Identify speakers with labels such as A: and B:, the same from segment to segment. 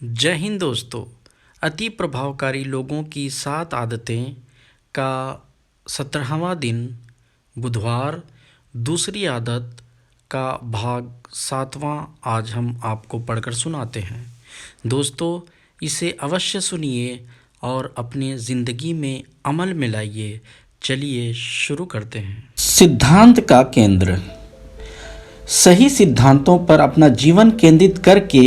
A: जय हिंद दोस्तों। अति प्रभावकारी लोगों की 7 आदतें का 17वां दिन, बुधवार, दूसरी आदत का भाग 7वां आज हम आपको पढ़कर सुनाते हैं। दोस्तों, इसे अवश्य सुनिए और अपने ज़िंदगी में अमल में लाइए। चलिए शुरू करते हैं।
B: सिद्धांत का केंद्र। सही सिद्धांतों पर अपना जीवन केंद्रित करके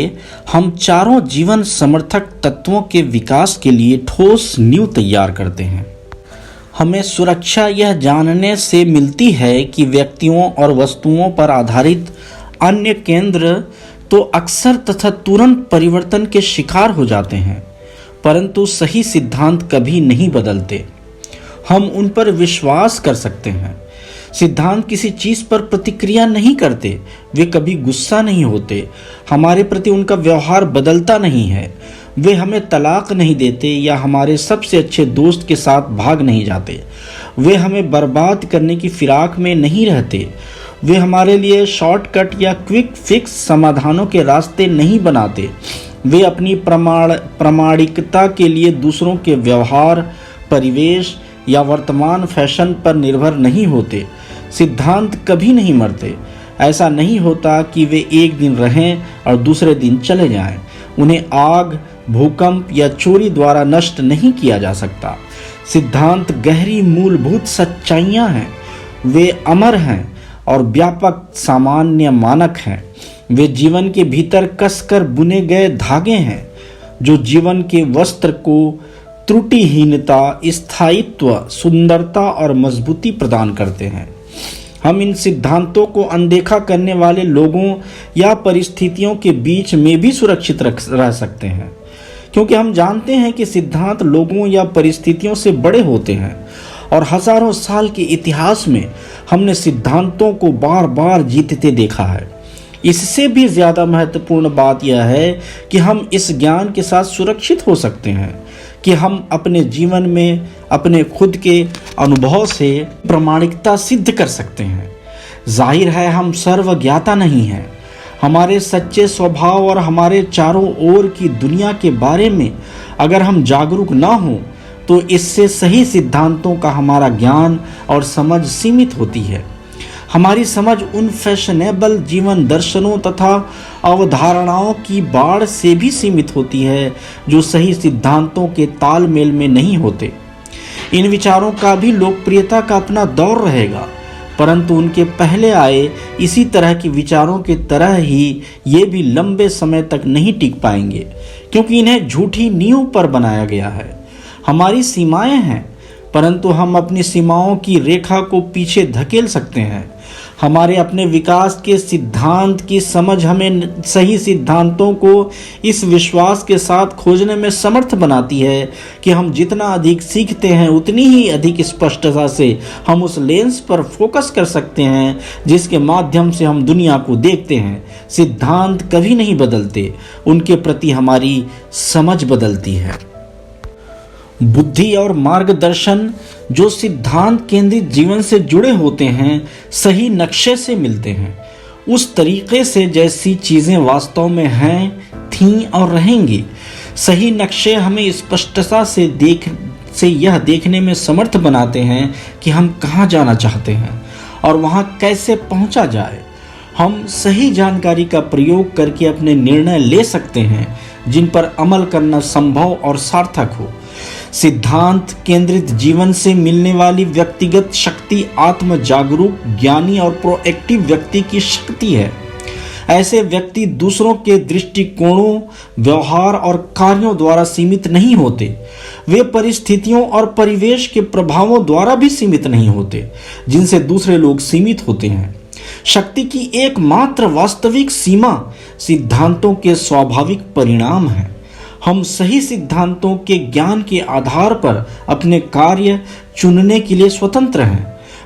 B: हम चारों जीवन समर्थक तत्वों के विकास के लिए ठोस नींव तैयार करते हैं। हमें सुरक्षा यह जानने से मिलती है कि व्यक्तियों और वस्तुओं पर आधारित अन्य केंद्र तो अक्सर तथा तुरंत परिवर्तन के शिकार हो जाते हैं, परंतु सही सिद्धांत कभी नहीं बदलते। हम उन पर विश्वास कर सकते हैं। सिद्धांत किसी चीज पर प्रतिक्रिया नहीं करते, वे कभी गुस्सा नहीं होते, हमारे प्रति उनका व्यवहार बदलता नहीं है, वे हमें तलाक नहीं देते या हमारे सबसे अच्छे दोस्त के साथ भाग नहीं जाते, वे हमें बर्बाद करने की फिराक में नहीं रहते, वे हमारे लिए शॉर्टकट या क्विक फिक्स समाधानों के रास्ते नहीं बनाते, वे अपनी प्रामाणिकता के लिए दूसरों के व्यवहार, परिवेश या वर्तमान फैशन पर निर्भर नहीं होते। सिद्धांत कभी नहीं मरते। ऐसा नहीं होता कि वे एक दिन रहें और दूसरे दिन चले जाएं। उन्हें आग, भूकंप या चोरी द्वारा नष्ट नहीं किया जा सकता। सिद्धांत गहरी मूलभूत सच्चाइयां हैं। वे अमर हैं और व्यापक सामान्य मानक हैं। वे जीवन के भीतर कसकर बुने गए धागे हैं जो जीवन के वस्त्र को त्रुटिहीनता, स्थायित्व, सुंदरता और मजबूती प्रदान करते हैं। हम इन सिद्धांतों को अनदेखा करने वाले लोगों या परिस्थितियों के बीच में भी सुरक्षित रह सकते हैं, क्योंकि हम जानते हैं कि सिद्धांत लोगों या परिस्थितियों से बड़े होते हैं और हजारों साल के इतिहास में हमने सिद्धांतों को बार बार जीतते देखा है। इससे भी ज्यादा महत्वपूर्ण बात यह है कि हम इस ज्ञान के साथ सुरक्षित हो सकते हैं कि हम अपने जीवन में अपने खुद के अनुभव से प्रामाणिकता सिद्ध कर सकते हैं। जाहिर है, हम सर्वज्ञाता नहीं हैं। हमारे सच्चे स्वभाव और हमारे चारों ओर की दुनिया के बारे में अगर हम जागरूक ना हों तो इससे सही सिद्धांतों का हमारा ज्ञान और समझ सीमित होती है। हमारी समझ उन फैशनेबल जीवन दर्शनों तथा अवधारणाओं की बाढ़ से भी सीमित होती है जो सही सिद्धांतों के तालमेल में नहीं होते। इन विचारों का भी लोकप्रियता का अपना दौर रहेगा, परंतु उनके पहले आए इसी तरह के विचारों के तरह ही ये भी लंबे समय तक नहीं टिक पाएंगे, क्योंकि इन्हें झूठी नींव पर बनाया गया है। हमारी सीमाएं हैं, परंतु हम अपनी सीमाओं की रेखा को पीछे धकेल सकते हैं। हमारे अपने विकास के सिद्धांत की समझ हमें सही सिद्धांतों को इस विश्वास के साथ खोजने में समर्थ बनाती है कि हम जितना अधिक सीखते हैं उतनी ही अधिक स्पष्टता से हम उस लेंस पर फोकस कर सकते हैं जिसके माध्यम से हम दुनिया को देखते हैं। सिद्धांत कभी नहीं बदलते, उनके प्रति हमारी समझ बदलती है। बुद्धि और मार्गदर्शन जो सिद्धांत केंद्रित जीवन से जुड़े होते हैं सही नक्शे से मिलते हैं, उस तरीके से जैसी चीजें वास्तव में हैं, थीं और रहेंगी। सही नक्शे हमें स्पष्टता से यह देखने में समर्थ बनाते हैं कि हम कहाँ जाना चाहते हैं और वहाँ कैसे पहुँचा जाए। हम सही जानकारी का प्रयोग करके अपने निर्णय ले सकते हैं जिन पर अमल करना संभव और सार्थक हो। सिद्धांत केंद्रित जीवन से मिलने वाली व्यक्तिगत शक्ति आत्म जागरूक, ज्ञानी और प्रोएक्टिव व्यक्ति की शक्ति है। ऐसे व्यक्ति दूसरों के दृष्टिकोणों, व्यवहार और कार्यों द्वारा सीमित नहीं होते। वे परिस्थितियों और परिवेश के प्रभावों द्वारा भी सीमित नहीं होते जिनसे दूसरे लोग सीमित होते हैं। शक्ति की एकमात्र वास्तविक सीमा सिद्धांतों के स्वाभाविक परिणाम है। हम सही सिद्धांतों के ज्ञान के आधार पर अपने कार्य चुनने के लिए स्वतंत्र हैं,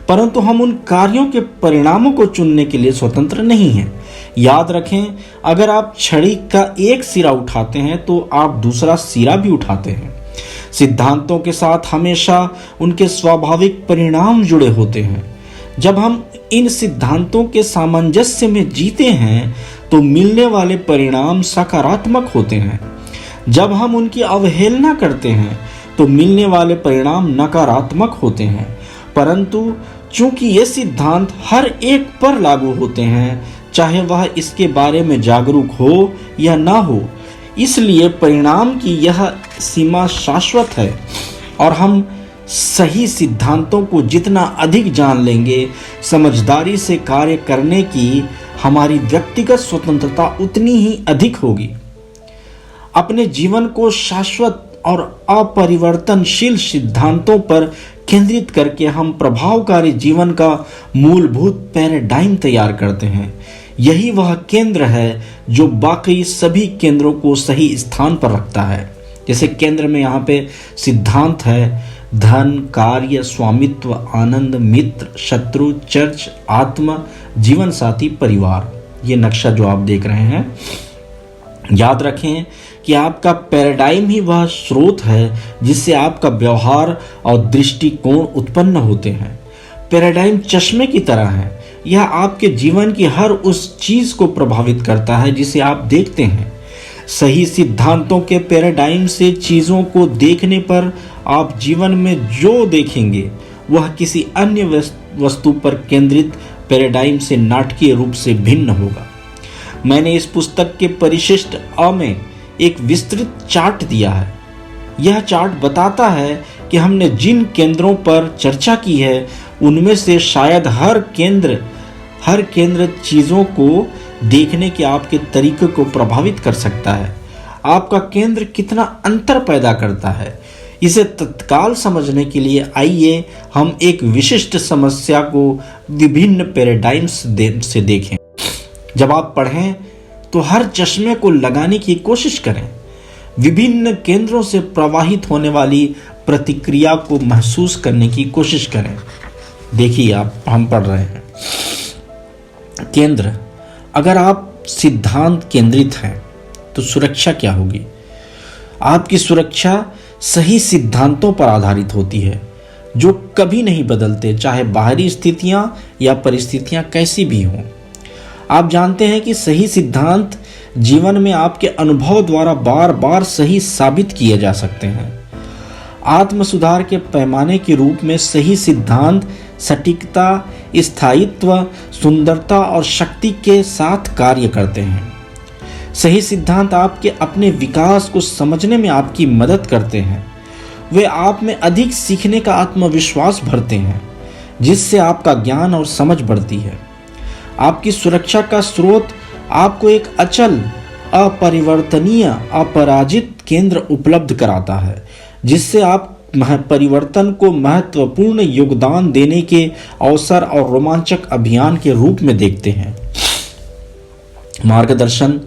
B: परंतु हम उन कार्यों के परिणामों को चुनने के लिए स्वतंत्र नहीं हैं। याद रखें, अगर आप छड़ी का एक सिरा उठाते हैं तो आप दूसरा सिरा भी उठाते हैं। सिद्धांतों के साथ हमेशा उनके स्वाभाविक परिणाम जुड़े होते हैं। जब हम इन सिद्धांतों के सामंजस्य में जीते हैं तो मिलने वाले परिणाम सकारात्मक होते हैं। जब हम उनकी अवहेलना करते हैं तो मिलने वाले परिणाम नकारात्मक होते हैं, परंतु चूंकि ये सिद्धांत हर एक पर लागू होते हैं, चाहे वह इसके बारे में जागरूक हो या ना हो, इसलिए परिणाम की यह सीमा शाश्वत है। और हम सही सिद्धांतों को जितना अधिक जान लेंगे, समझदारी से कार्य करने की हमारी व्यक्तिगत स्वतंत्रता उतनी ही अधिक होगी। अपने जीवन को शाश्वत और अपरिवर्तनशील सिद्धांतों पर केंद्रित करके हम प्रभावकारी जीवन का मूलभूत पैराडाइम तैयार करते हैं। यही वह केंद्र है जो बाकी सभी केंद्रों को सही स्थान पर रखता है। जैसे केंद्र में यहाँ पे सिद्धांत है, धन, कार्य, स्वामित्व, आनंद, मित्र, शत्रु, चर्च, आत्मा, जीवन साथी, परिवार। ये नक्शा जो आप देख रहे हैं, याद रखें कि आपका पैराडाइम ही वह स्रोत है जिससे आपका व्यवहार और दृष्टिकोण उत्पन्न होते हैं। पैराडाइम चश्मे की तरह है, यह आपके जीवन की हर उस चीज को प्रभावित करता है जिसे आप देखते हैं। सही सिद्धांतों के पैराडाइम से चीजों को देखने पर आप जीवन में जो देखेंगे वह किसी अन्य वस्तु पर केंद्रित पैराडाइम से नाटकीय रूप से भिन्न होगा। मैंने इस पुस्तक के परिशिष्ट अ में एक विस्तृत चार्ट दिया है। यह चार्ट बताता है कि हमने जिन केंद्रों पर चर्चा की है उनमें से शायद हर केंद्र चीजों को देखने के आपके तरीके को प्रभावित कर सकता है। आपका केंद्र कितना अंतर पैदा करता है, इसे तत्काल समझने के लिए आइए हम एक विशिष्ट समस्या को विभिन्न पैराडाइम्स से देखें। जब आप पढ़ें तो हर चश्मे को लगाने की कोशिश करें। विभिन्न केंद्रों से प्रवाहित होने वाली प्रतिक्रिया को महसूस करने की कोशिश करें। देखिए, हम पढ़ रहे हैं, केंद्र। अगर आप सिद्धांत केंद्रित हैं तो सुरक्षा क्या होगी? आपकी सुरक्षा सही सिद्धांतों पर आधारित होती है जो कभी नहीं बदलते, चाहे बाहरी स्थितियां या परिस्थितियां कैसी भी हों। आप जानते हैं कि सही सिद्धांत जीवन में आपके अनुभव द्वारा बार बार सही साबित किए जा सकते हैं। आत्म सुधार के पैमाने के रूप में सही सिद्धांत सटीकता, स्थायित्व, सुंदरता और शक्ति के साथ कार्य करते हैं। सही सिद्धांत आपके अपने विकास को समझने में आपकी मदद करते हैं। वे आप में अधिक सीखने का आत्मविश्वास भरते हैं, जिससे आपका ज्ञान और समझ बढ़ती है। आपकी सुरक्षा का स्रोत आपको एक अचल, अपरिवर्तनीय, अपराजित केंद्र उपलब्ध कराता है, जिससे आप परिवर्तन को महत्वपूर्ण योगदान देने के अवसर और रोमांचक अभियान के रूप में देखते हैं। मार्गदर्शन।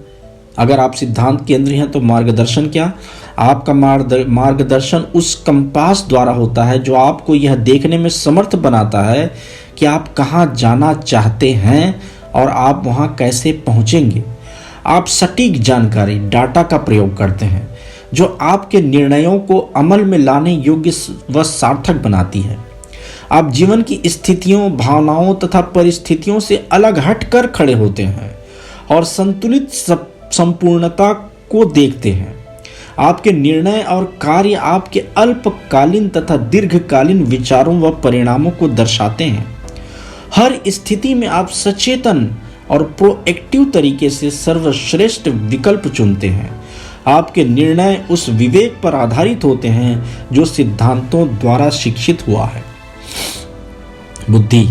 B: अगर आप सिद्धांत केंद्री हैं तो मार्गदर्शन क्या? आपका मार्गदर्शन उस कंपास द्वारा होता है जो आपको यह देखने में समर्थ बनाता है कि आप कहां जाना चाहते हैं और आप वहां कैसे पहुंचेंगे। आप सटीक जानकारी, डाटा का प्रयोग करते हैं जो आपके निर्णयों को अमल में लाने योग्य व सार्थक बनाती है। आप जीवन की स्थितियों, भावनाओं तथा परिस्थितियों से अलग हटकर खड़े होते हैं और संतुलित संपूर्णता को देखते हैं। आपके निर्णय और कार्य आपके अल्पकालीन तथा दीर्घकालीन विचारों व परिणामों को दर्शाते हैं। हर स्थिति में आप सचेतन और प्रोएक्टिव तरीके से सर्वश्रेष्ठ विकल्प चुनते हैं। आपके निर्णय उस विवेक पर आधारित होते हैं जो सिद्धांतों द्वारा शिक्षित हुआ है। बुद्धि।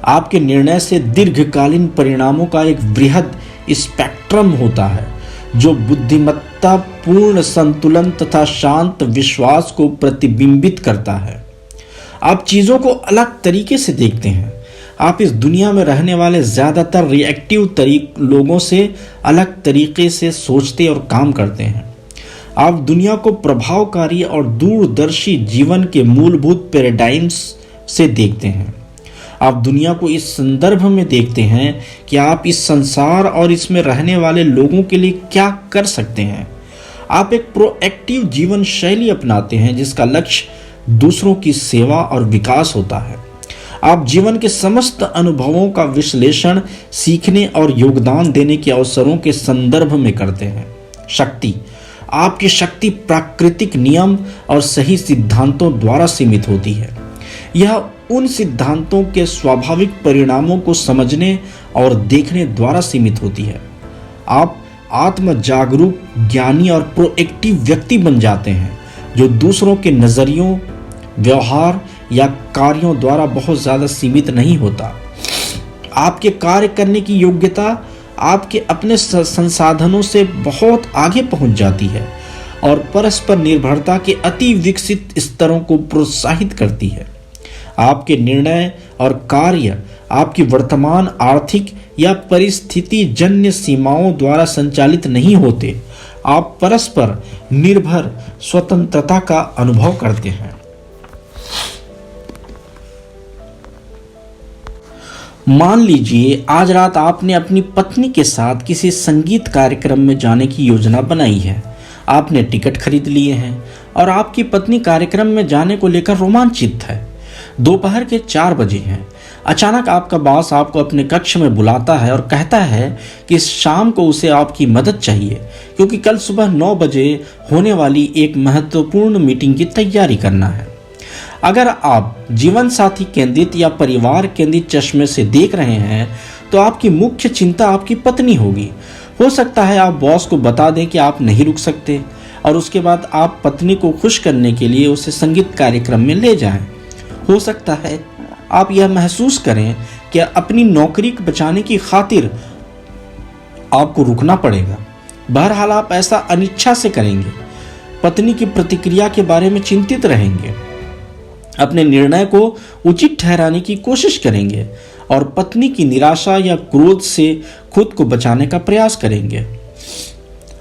B: आपके निर्णय से दीर्घकालीन परिणामों का एक वृहद स्पेक्ट्रम होता है जो बुद्धिमत्ता, पूर्ण संतुलन तथा शांत विश्वास को प्रतिबिंबित करता है। आप चीजों को अलग तरीके से देखते हैं। आप इस दुनिया में रहने वाले ज्यादातर रिएक्टिव लोगों से अलग तरीके से सोचते और काम करते हैं। आप दुनिया को प्रभावकारी और दूरदर्शी जीवन के मूलभूत पैराडाइम्स से देखते हैं। आप दुनिया को इस संदर्भ में देखते हैं कि आप इस संसार और इसमें रहने वाले लोगों के लिए क्या कर सकते हैं। आप एक प्रोएक्टिव जीवन शैली अपनाते हैं जिसका लक्ष्य दूसरों की सेवा और विकास होता है। आप जीवन के समस्त अनुभवों का विश्लेषण सीखने और योगदान देने के अवसरों के संदर्भ में करते हैं। शक्ति। आपकी शक्ति प्राकृतिक नियम और सही सिद्धांतों द्वारा सीमित होती है। यह उन सिद्धांतों के स्वाभाविक परिणामों को समझने और देखने द्वारा सीमित होती है। आप आत्म जागरूक, ज्ञानी और प्रोएक्टिव व्यक्ति बन जाते हैं जो दूसरों के नजरियों, व्यवहार या कार्यों द्वारा बहुत ज़्यादा सीमित नहीं होता। आपके कार्य करने की योग्यता आपके अपने संसाधनों से बहुत आगे पहुंच जाती है और परस्पर निर्भरता के अति विकसित स्तरों को प्रोत्साहित करती है। आपके निर्णय और कार्य आपकी वर्तमान आर्थिक या परिस्थिति जन्य सीमाओं द्वारा संचालित नहीं होते। आप परस्पर निर्भर स्वतंत्रता का अनुभव करते हैं। मान लीजिए आज रात आपने अपनी पत्नी के साथ किसी संगीत कार्यक्रम में जाने की योजना बनाई है। आपने टिकट खरीद लिए हैं और आपकी पत्नी कार्यक्रम में जाने को लेकर रोमांचित है। दोपहर के 4 बजे हैं। अचानक आपका बॉस आपको अपने कक्ष में बुलाता है और कहता है कि शाम को उसे आपकी मदद चाहिए क्योंकि कल सुबह 9 बजे होने वाली एक महत्वपूर्ण मीटिंग की तैयारी करना है। अगर आप जीवन साथी केंद्रित या परिवार केंद्रित चश्मे से देख रहे हैं तो आपकी मुख्य चिंता आपकी पत्नी होगी। हो सकता है आप बॉस को बता दें कि आप नहीं रुक सकते और उसके बाद आप पत्नी को खुश करने के लिए उसे संगीत कार्यक्रम में ले जाएं। हो सकता है आप यह महसूस करें कि अपनी नौकरी को बचाने की खातिर आपको रुकना पड़ेगा। बहरहाल आप ऐसा अनिच्छा से करेंगे। पत्नी की प्रतिक्रिया के बारे में चिंतित रहेंगे, अपने निर्णय को उचित ठहराने की कोशिश करेंगे और पत्नी की निराशा या क्रोध से खुद को बचाने का प्रयास करेंगे।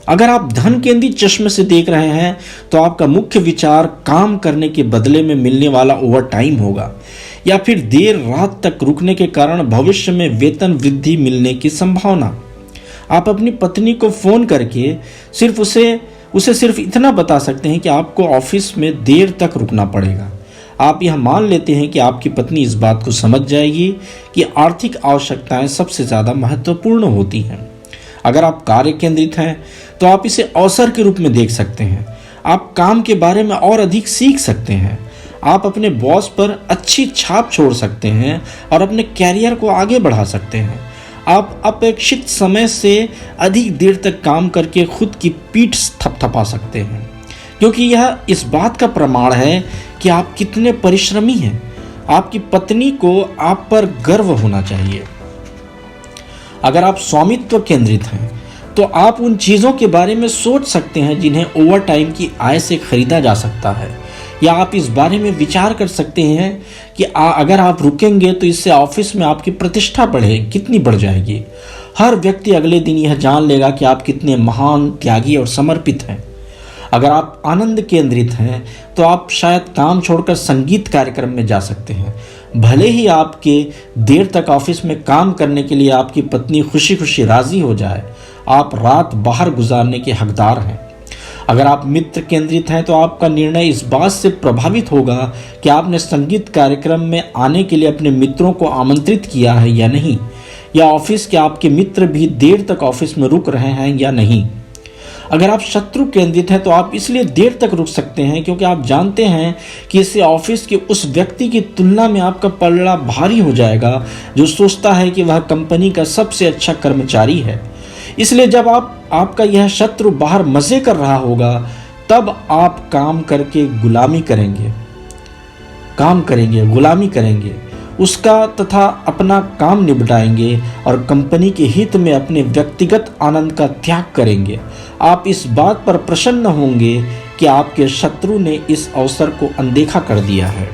B: अगर आप धन केंद्रित चश्मे से देख रहे हैं तो आपका मुख्य विचार काम करने के बदले में मिलने वाला ओवर टाइम होगा या फिर देर रात तक रुकने के कारण भविष्य में वेतन वृद्धि मिलने की संभावना। आप अपनी पत्नी को फोन करके सिर्फ उसे सिर्फ इतना बता सकते हैं कि आपको ऑफिस में देर तक रुकना पड़ेगा। आप यह मान लेते हैं कि आपकी पत्नी इस बात को समझ जाएगी कि आर्थिक आवश्यकताएं सबसे ज़्यादा महत्वपूर्ण होती हैं। अगर आप कार्य केंद्रित हैं तो आप इसे अवसर के रूप में देख सकते हैं। आप काम के बारे में और अधिक सीख सकते हैं। आप अपने बॉस पर अच्छी छाप छोड़ सकते हैं और अपने कैरियर को आगे बढ़ा सकते हैं। आप अपेक्षित समय से अधिक देर तक काम करके खुद की पीठ थपथपा सकते हैं क्योंकि यह इस बात का प्रमाण है कि आप कितने परिश्रमी हैं। आपकी पत्नी को आप पर गर्व होना चाहिए। अगर आप स्वामित्व केंद्रित हैं तो आप उन चीज़ों के बारे में सोच सकते हैं जिन्हें ओवर टाइम की आय से खरीदा जा सकता है, या आप इस बारे में विचार कर सकते हैं कि अगर आप रुकेंगे तो इससे ऑफिस में आपकी प्रतिष्ठा कितनी बढ़ जाएगी। हर व्यक्ति अगले दिन यह जान लेगा कि आप कितने महान, त्यागी और समर्पित हैं। अगर आप आनंद केंद्रित हैं तो आप शायद काम छोड़कर संगीत कार्यक्रम में जा सकते हैं। भले ही आपके देर तक ऑफिस में काम करने के लिए आपकी पत्नी खुशी खुशी राजी हो जाए, आप रात बाहर गुजारने के हकदार हैं। अगर आप मित्र केंद्रित हैं तो आपका निर्णय इस बात से प्रभावित होगा कि आपने संगीत कार्यक्रम में आने के लिए अपने मित्रों को आमंत्रित किया है या नहीं, या ऑफिस के आपके मित्र भी देर तक ऑफिस में रुक रहे हैं या नहीं। अगर आप शत्रु केंद्रित हैं तो आप इसलिए देर तक रुक सकते हैं क्योंकि आप जानते हैं कि इससे ऑफिस के उस व्यक्ति की तुलना में आपका पलड़ा भारी हो जाएगा जो सोचता है कि वह कंपनी का सबसे अच्छा कर्मचारी है। इसलिए जब आपका यह शत्रु बाहर मजे कर रहा होगा तब आप काम करके गुलामी करेंगे उसका तथा अपना काम निपटाएंगे और कंपनी के हित में अपने व्यक्तिगत आनंद का त्याग करेंगे। आप इस बात पर प्रसन्न होंगे कि आपके शत्रु ने इस अवसर को अनदेखा कर दिया है।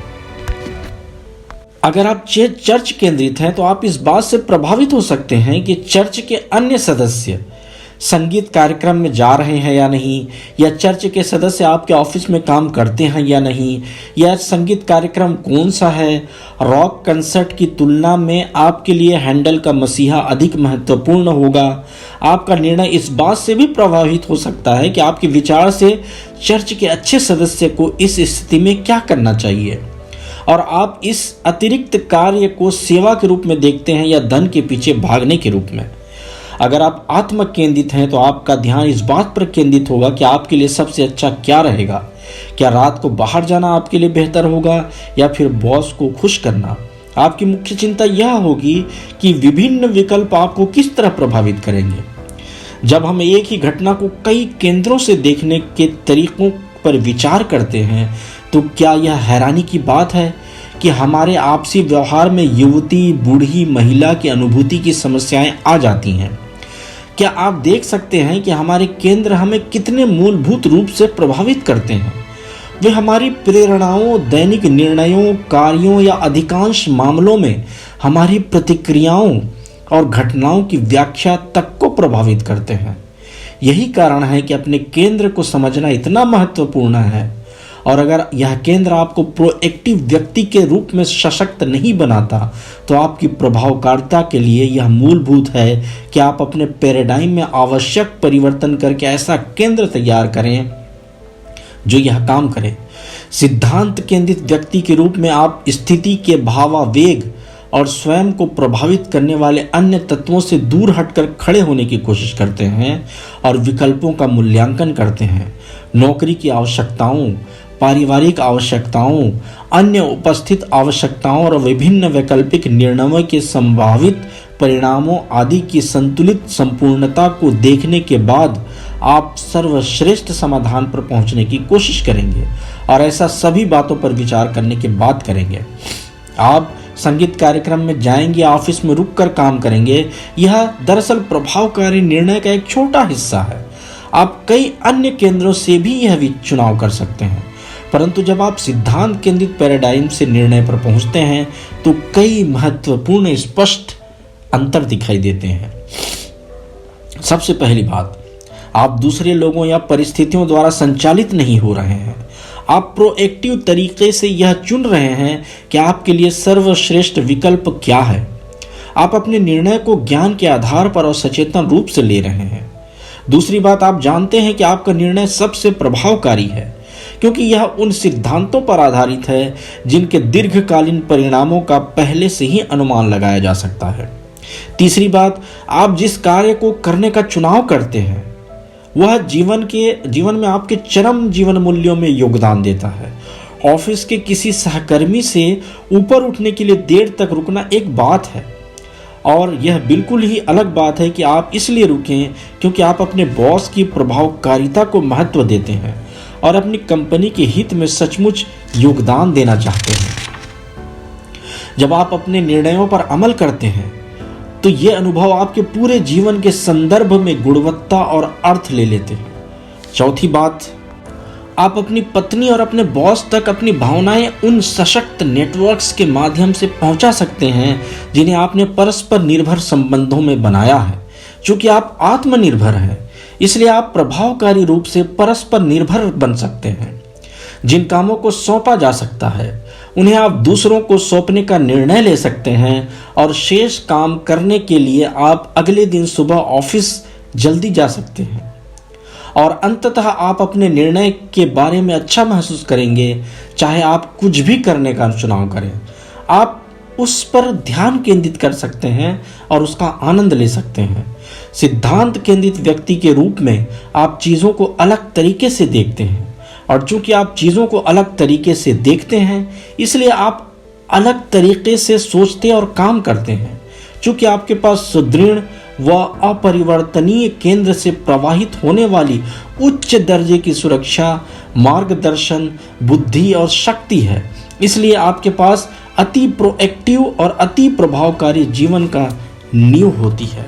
B: अगर आप चर्च केंद्रित हैं तो आप इस बात से प्रभावित हो सकते हैं कि चर्च के अन्य सदस्य संगीत कार्यक्रम में जा रहे हैं या नहीं, या चर्च के सदस्य आपके ऑफिस में काम करते हैं या नहीं, या संगीत कार्यक्रम कौन सा है। रॉक कंसर्ट की तुलना में आपके लिए हैंडल का मसीहा अधिक महत्वपूर्ण होगा। आपका निर्णय इस बात से भी प्रभावित हो सकता है कि आपके विचार से चर्च के अच्छे सदस्य को इस स्थिति में क्या करना चाहिए, और आप इस अतिरिक्त कार्य को सेवा के रूप में देखते हैं या धन के पीछे भागने के रूप में। अगर आप आत्म केंद्रित हैं तो आपका ध्यान इस बात पर केंद्रित होगा कि आपके लिए सबसे अच्छा क्या रहेगा। क्या रात को बाहर जाना आपके लिए बेहतर होगा या फिर बॉस को खुश करना। आपकी मुख्य चिंता यह होगी कि विभिन्न विकल्प आपको किस तरह प्रभावित करेंगे। जब हम एक ही घटना को कई केंद्रों से देखने के तरीकों पर विचार करते हैं तो क्या यह हैरानी की बात है कि हमारे आपसी व्यवहार में युवती, बूढ़ी, महिला की अनुभूति की समस्याएं आ जाती हैं। क्या आप देख सकते हैं कि हमारे केंद्र हमें कितने मूलभूत रूप से प्रभावित करते हैं। वे हमारी प्रेरणाओं, दैनिक निर्णयों, कार्यों या अधिकांश मामलों में हमारी प्रतिक्रियाओं और घटनाओं की व्याख्या तक को प्रभावित करते हैं। यही कारण है कि अपने केंद्र को समझना इतना महत्वपूर्ण है। और अगर यह केंद्र आपको प्रोएक्टिव व्यक्ति के रूप में सशक्त नहीं बनाता तो आपकी प्रभावकारिता के लिए यह मूलभूत है कि आप अपने पैराडाइम में आवश्यक परिवर्तन करके ऐसा केंद्र तैयार करें जो यह काम करे। सिद्धांत केंद्रित व्यक्ति के रूप में आप स्थिति के भावावेग और स्वयं को प्रभावित करने वाले अन्य तत्वों से दूर हटकर खड़े होने की कोशिश करते हैं और विकल्पों का मूल्यांकन करते हैं। नौकरी की आवश्यकताओं, पारिवारिक आवश्यकताओं, अन्य उपस्थित आवश्यकताओं और विभिन्न वैकल्पिक निर्णयों के संभावित परिणामों आदि की संतुलित संपूर्णता को देखने के बाद आप सर्वश्रेष्ठ समाधान पर पहुंचने की कोशिश करेंगे और ऐसा सभी बातों पर विचार करने के बाद करेंगे। आप संगीत कार्यक्रम में जाएंगे, ऑफिस में रुककर काम करेंगे, यह दरअसल प्रभावकारी निर्णय का एक छोटा हिस्सा है। आप कई अन्य केंद्रों से भी यह भी चुनाव कर सकते हैं, परंतु जब आप सिद्धांत केंद्रित पैराडाइम से निर्णय पर पहुंचते हैं तो कई महत्वपूर्ण स्पष्ट अंतर दिखाई देते हैं। सबसे पहली बात, आप दूसरे लोगों या परिस्थितियों द्वारा संचालित नहीं हो रहे हैं। आप प्रोएक्टिव तरीके से यह चुन रहे हैं कि आपके लिए सर्वश्रेष्ठ विकल्प क्या है। आप अपने निर्णय को ज्ञान के आधार पर और सचेतन रूप से ले रहे हैं। दूसरी बात, आप जानते हैं कि आपका निर्णय सबसे प्रभावकारी है क्योंकि यह उन सिद्धांतों पर आधारित है जिनके दीर्घकालीन परिणामों का पहले से ही अनुमान लगाया जा सकता है। तीसरी बात, आप जिस कार्य को करने का चुनाव करते हैं वह जीवन में आपके चरम जीवन मूल्यों में योगदान देता है। ऑफिस के किसी सहकर्मी से ऊपर उठने के लिए देर तक रुकना एक बात है और यह बिल्कुल ही अलग बात है कि आप इसलिए रुकें क्योंकि आप अपने बॉस की प्रभावकारिता को महत्व देते हैं और अपनी कंपनी के हित में सचमुच योगदान देना चाहते हैं। जब आप अपने निर्णयों पर अमल करते हैं तो ये अनुभव आपके पूरे जीवन के संदर्भ में गुणवत्ता और अर्थ ले लेते हैं। चौथी बात, आप अपनी पत्नी और अपने बॉस तक अपनी भावनाएं उन सशक्त नेटवर्क्स के माध्यम से पहुंचा सकते हैं जिन्हें आपने परस्पर निर्भर संबंधों में बनाया है। चूंकि आप आत्मनिर्भर हैं इसलिए आप प्रभावकारी रूप से परस्पर निर्भर बन सकते हैं। जिन कामों को सौंपा जा सकता है उन्हें आप दूसरों को सौंपने का निर्णय ले सकते हैं और शेष काम करने के लिए आप अगले दिन सुबह ऑफिस जल्दी जा सकते हैं और अंततः आप अपने निर्णय के बारे में अच्छा महसूस करेंगे चाहे आप कुछ भी करने का चुनाव करें। आप उस पर ध्यान केंद्रित कर सकते हैं और उसका आनंद ले सकते हैं। सिद्धांत केंद्रित व्यक्ति के रूप में आप चीज़ों को अलग तरीके से देखते हैं और चूंकि आप चीज़ों को अलग तरीके से देखते हैं इसलिए आप अलग तरीके से सोचते और काम करते हैं। चूंकि आपके पास सुदृढ़ व अपरिवर्तनीय केंद्र से प्रवाहित होने वाली उच्च दर्जे की सुरक्षा, मार्गदर्शन, बुद्धि और शक्ति है, इसलिए आपके पास अति प्रोएक्टिव और अति प्रभावकारी जीवन का नींव होती है।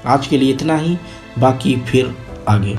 B: आज के लिए इतना ही, बाकी फिर आगे।